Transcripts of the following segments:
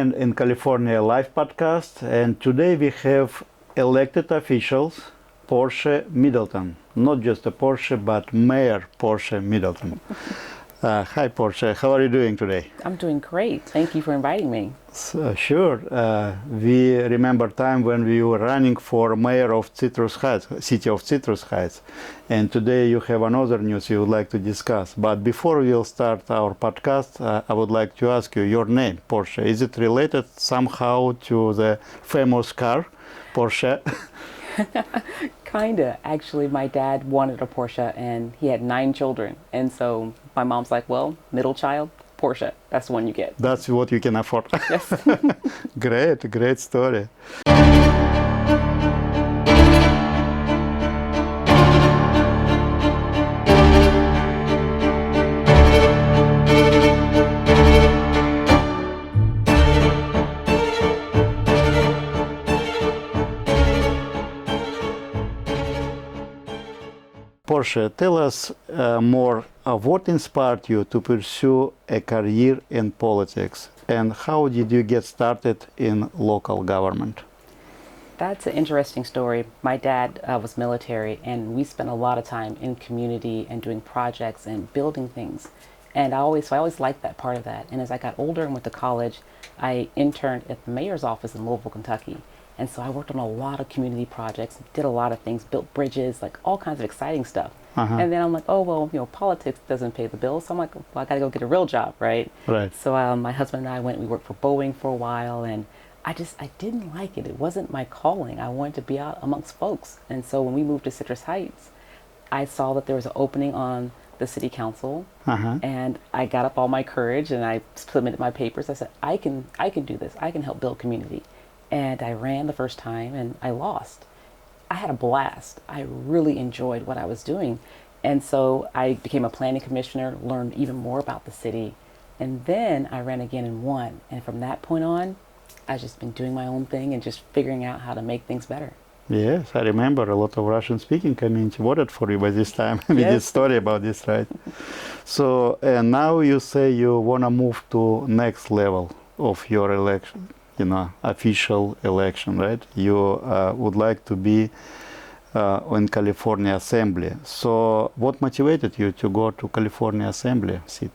again in California Live podcast, and today we have elected officials, Porsche Middleton. Not just a Porsche, but Mayor Porsche Middleton. Hi Porsche, how are you doing today? I'm doing great. Thank you for inviting me. Sure. We remember time when we were running for mayor of Citrus Heights, city of Citrus Heights, and today you have another news you would like to discuss. But before we'll start our podcast, I would like to ask you your name, Porsche. Is it related somehow to the famous car, Porsche? Kinda. Actually, my dad wanted a Porsche and he had 9 children. And so my mom's like, well, middle child, Porsche. That's the one you get. That's what you can afford. Yes. Great story. Porsche, tell us more what inspired you to pursue a career in politics and how did you get started in local government? That's an interesting story. My dad was military and we spent a lot of time in community and doing projects and building things. And I always liked that part of that. And as I got older and went to college, I interned at the mayor's office in Louisville, Kentucky. And so I worked on a lot of community projects, did a lot of things, built bridges, like all kinds of exciting stuff. And then I'm like, oh, well, politics doesn't pay the bills. So I'm like, well, I got to go get a real job, right? Right. So my husband and I we worked for Boeing for a while, and I didn't like it. It wasn't my calling. I wanted to be out amongst folks. And so when we moved to Citrus Heights, I saw that there was an opening on the city council, and I got up all my courage and I submitted my papers. I said, I can do this. I can help build community. And I ran the first time and I lost. I had a blast. I really enjoyed what I was doing. And so I became a planning commissioner, learned even more about the city. And then I ran again and won. And from that point on, I've just been doing my own thing and just figuring out how to make things better. Yes, I remember a lot of Russian-speaking community voted for you by this time. We did story about this, right? So, and now you say you want to move to next level of your election. Official election, right? You would like to be in California Assembly. So what motivated you to go to California Assembly seat?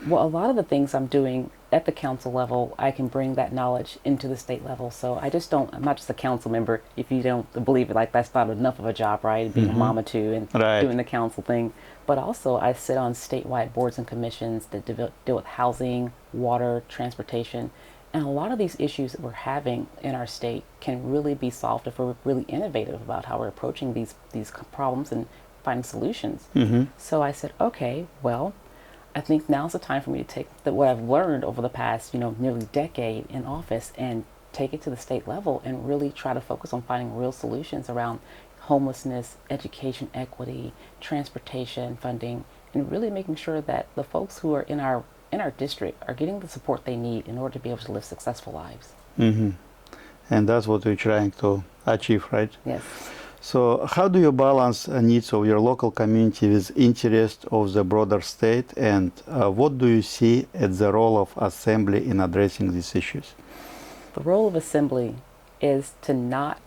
Well, a lot of the things I'm doing at the council level, I can bring that knowledge into the state level. So I'm not just a council member. If you don't believe it, like that's not enough of a job, right? Being a mama too and doing the council thing. But also I sit on statewide boards and commissions that deal with housing, water, transportation. And a lot of these issues that we're having in our state can really be solved if we're really innovative about how we're approaching these problems and finding solutions. So I said, okay, well, I think now's the time for me to take what I've learned over the past, nearly decade in office and take it to the state level and really try to focus on finding real solutions around homelessness, education equity, transportation funding, and really making sure that the folks who are in our district are getting the support they need in order to be able to live successful lives. And that's what we're trying to achieve, right? Yes. So how do you balance needs of your local community with interest of the broader state, and what do you see as the role of Assembly in addressing these issues? The role of Assembly is to not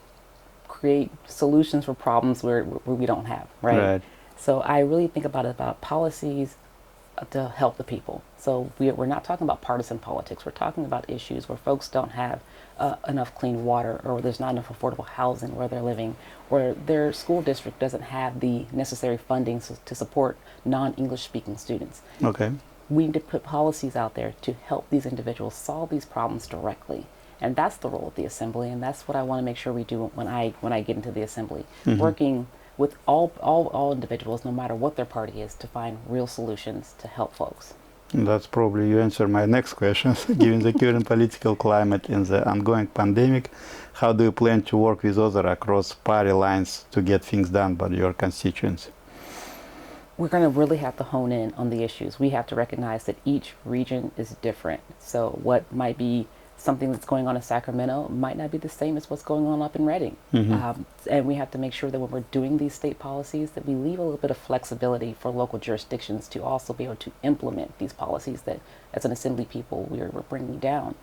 create solutions for problems where we don't have, right? So I really think about policies to help the people. So we're not talking about partisan politics. We're talking about issues where folks don't have enough clean water, or there's not enough affordable housing where they're living, or their school district doesn't have the necessary funding to support non-English speaking students. Okay. We need to put policies out there to help these individuals solve these problems directly. And that's the role of the Assembly, and that's what I want to make sure we do when I get into the Assembly. Working with all individuals, no matter what their party is, to find real solutions to help folks. That's probably you answer my next question. Given the current political climate and the ongoing pandemic, how do you plan to work with others across party lines to get things done by your constituents? We're going to really have to hone in on the issues. We have to recognize that each region is different. So what might be something that's going on in Sacramento might not be the same as what's going on up in Redding. And we have to make sure that when we're doing these state policies that we leave a little bit of flexibility for local jurisdictions to also be able to implement these policies that as an assembly people we're bringing down.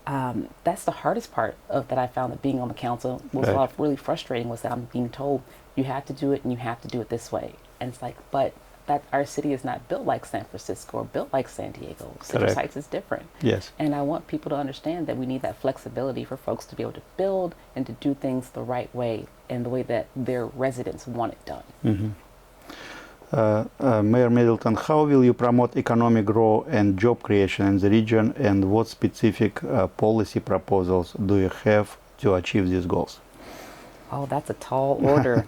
That's the hardest part of that I found that being on the council was a lot of really frustrating was that I'm being told you have to do it and you have to do it this way. And it's like, but that our city is not built like San Francisco or built like San Diego. Citrus Heights is different. Yes. And I want people to understand that we need that flexibility for folks to be able to build and to do things the right way and the way that their residents want it done. Mm-hmm. Mayor Middleton, how will you promote economic growth and job creation in the region, and what specific policy proposals do you have to achieve these goals? Oh, that's a tall order.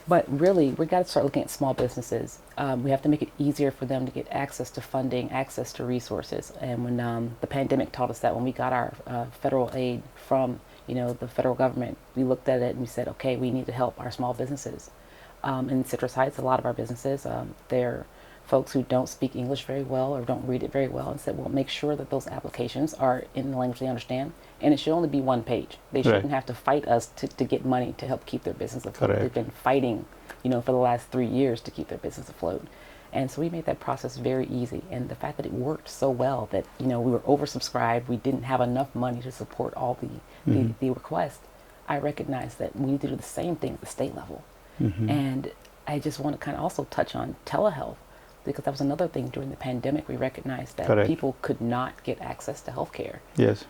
But really, we got to start looking at small businesses. We have to make it easier for them to get access to funding, access to resources. And when the pandemic taught us that, when we got our federal aid from the federal government, we looked at it and we said, okay, we need to help our small businesses. In Citrus Heights, a lot of our businesses, they're folks who don't speak English very well or don't read it very well, and said, well, make sure that those applications are in the language they understand, and it should only be one page. They shouldn't have to fight us to get money to help keep their business afloat. Correct. They've been fighting, for the last 3 years to keep their business afloat. And so we made that process very easy. And the fact that it worked so well that, we were oversubscribed, we didn't have enough money to support all the requests, I recognized that we need to do the same thing at the state level. Mm-hmm. And I just want to kind of also touch on telehealth, because that was another thing during the pandemic. We recognized that people could not get access to healthcare. Yes.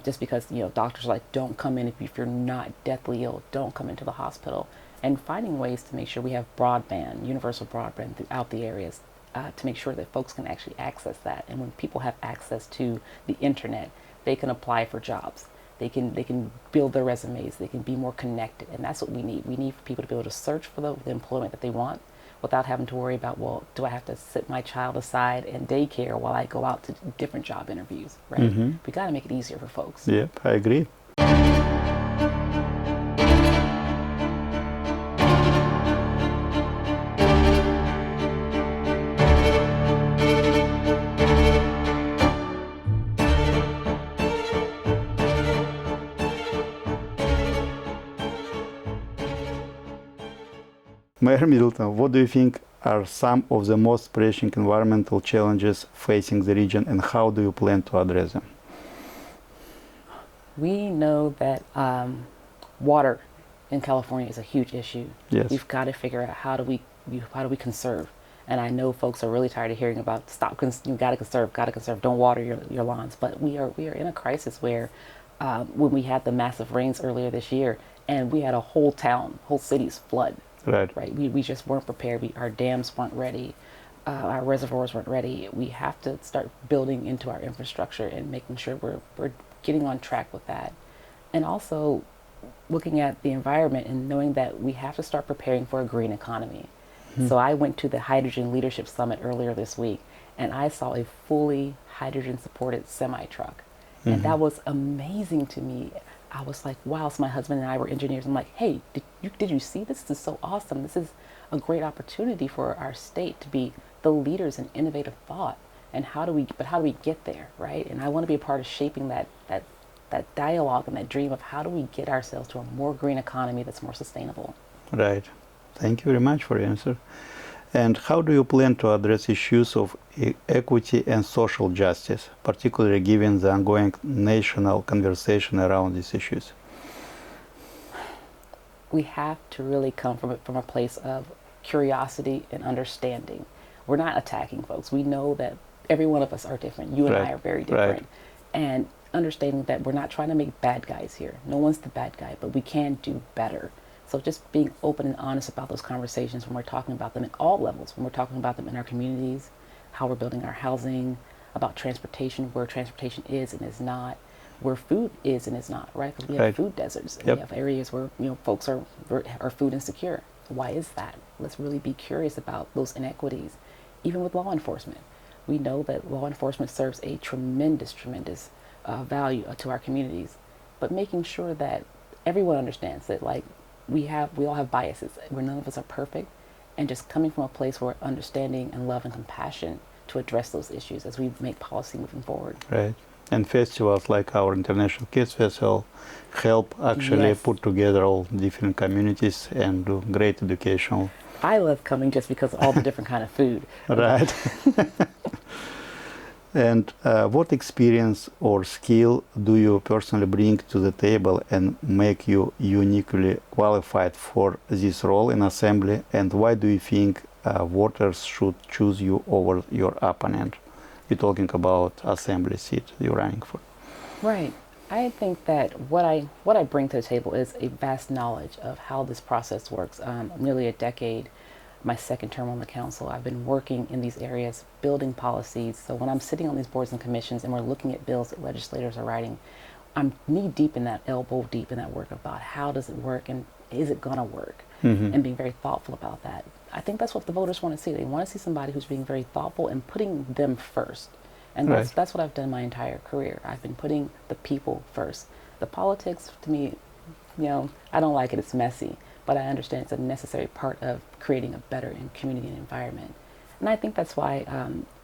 Just because, doctors are like, don't come in if you're not deathly ill, don't come into the hospital. And finding ways to make sure we have broadband, universal broadband throughout the areas, to make sure that folks can actually access that. And when people have access to the internet, they can apply for jobs. They can build their resumes. They can be more connected, and that's what we need. We need for people to be able to search for the employment that they want, without having to worry about, well, do I have to sit my child aside in daycare while I go out to different job interviews, right? Mm-hmm. We got to make it easier for folks. Yep, I agree. Mayor Middleton, what do you think are some of the most pressing environmental challenges facing the region, and how do you plan to address them? We know that water in California is a huge issue. Yes. We've got to figure out how do we conserve. And I know folks are really tired of hearing about you got to conserve, don't water your lawns. But we are in a crisis where when we had the massive rains earlier this year, and we had a whole cities flood. Right. We just weren't prepared. Our dams weren't ready. Our reservoirs weren't ready. We have to start building into our infrastructure and making sure we're getting on track with that. And also looking at the environment and knowing that we have to start preparing for a green economy. Mm-hmm. So I went to the Hydrogen Leadership Summit earlier this week, and I saw a fully hydrogen-supported semi-truck. Mm-hmm. And that was amazing to me. I was like, wow. So my husband and I were engineers. I'm like, hey, did you see this? This is so awesome. This is a great opportunity for our state to be the leaders in innovative thought. And how do we get there, right? And I want to be a part of shaping that dialogue and that dream of how do we get ourselves to a more green economy that's more sustainable. Right. Thank you very much for your answer. And how do you plan to address issues of equity and social justice, particularly given the ongoing national conversation around these issues? We have to really come from a place of curiosity and understanding. We're not attacking folks. We know that every one of us are different. You and I are very different. And understanding that we're not trying to make bad guys here. No one's the bad guy, but we can do better. So just being open and honest about those conversations when we're talking about them at all levels, when we're talking about them in our communities, how we're building our housing, about transportation, where transportation is and is not, where food is and is not, right? Because we have food deserts. And we have areas where folks are food insecure. Why is that? Let's really be curious about those inequities. Even with law enforcement, we know that law enforcement serves a tremendous value to our communities, but making sure that everyone understands that, like, we all have biases, where none of us are perfect, and just coming from a place where understanding and love and compassion to address those issues as we make policy moving forward. Right. And festivals like our International Kids Festival help actually put together all different communities and do great educational. I love coming just because of all the different kind of food. Right. And what experience or skill do you personally bring to the table and make you uniquely qualified for this role in assembly? And why do you think voters should choose you over your opponent? You're talking about assembly seat you're running for. Right. I think that what I bring to the table is a vast knowledge of how this process works. Nearly a decade, my second term on the council, I've been working in these areas, building policies. So when I'm sitting on these boards and commissions and we're looking at bills that legislators are writing, I'm knee deep in that, elbow deep in that work about how does it work and is it going to work, and being very thoughtful about that. I think that's what the voters want to see. They want to see somebody who's being very thoughtful and putting them first. And Right. that's what I've done my entire career. I've been putting the people first. The politics, to me, I don't like it. It's messy. But I understand it's a necessary part of creating a better community and environment. And I think that's why,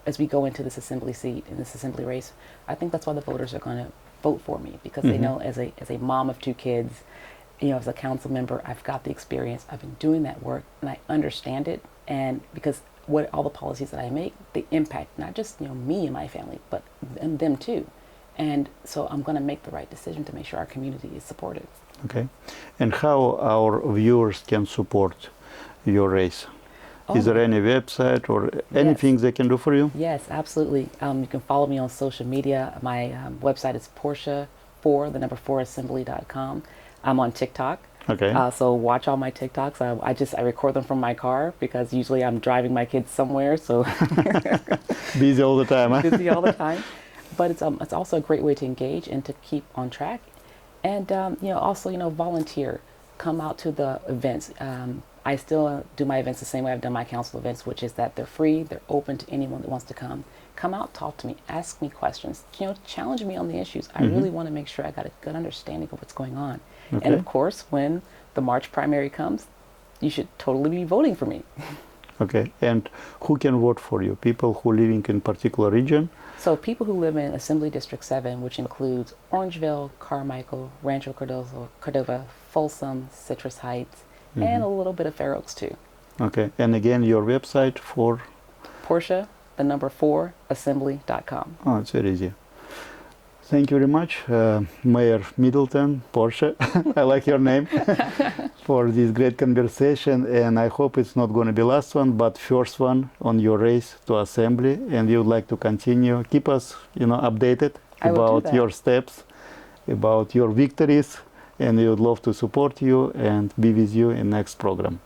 as we go into this assembly seat, in this assembly race, I think that's why the voters are going to vote for me, because they know as a mom of two kids, as a council member, I've got the experience. I've been doing that work, and I understand it. And because all the policies that I make, they impact not just me and my family, but them too. And so I'm going to make the right decision to make sure our community is supported. Okay. And how our viewers can support your race? Is there any website or anything they can do for you? Yes, absolutely. You can follow me on social media. My website is Porsche4assembly.com. I'm on TikTok. Okay. So watch all my TikToks. I record them from my car because usually I'm driving my kids somewhere, so Busy all the time, huh? busy all the time. But it's also a great way to engage and to keep on track. And also volunteer, come out to the events. I still do my events the same way I've done my council events, which is that they're free, they're open to anyone that wants to come. Come out, talk to me, ask me questions, challenge me on the issues. I really want to make sure I got a good understanding of what's going on. Okay. And of course, when the March primary comes, you should totally be voting for me. Okay. And who can vote for you? People who living in particular region? So people who live in Assembly District 7, which includes Orangeville, Carmichael, Rancho Cordova, Folsom, Citrus Heights, and a little bit of Fair Oaks too. Okay. And again, your website for? Porsche, the number 4, assembly.com. Oh, it's very easy. Thank you very much, Mayor Middleton, Porsche, I like your name, for this great conversation. And I hope it's not going to be last one, but first one on your race to Assembly. And you would like to continue. Keep us, updated about your steps, about your victories. And we would love to support you and be with you in next program.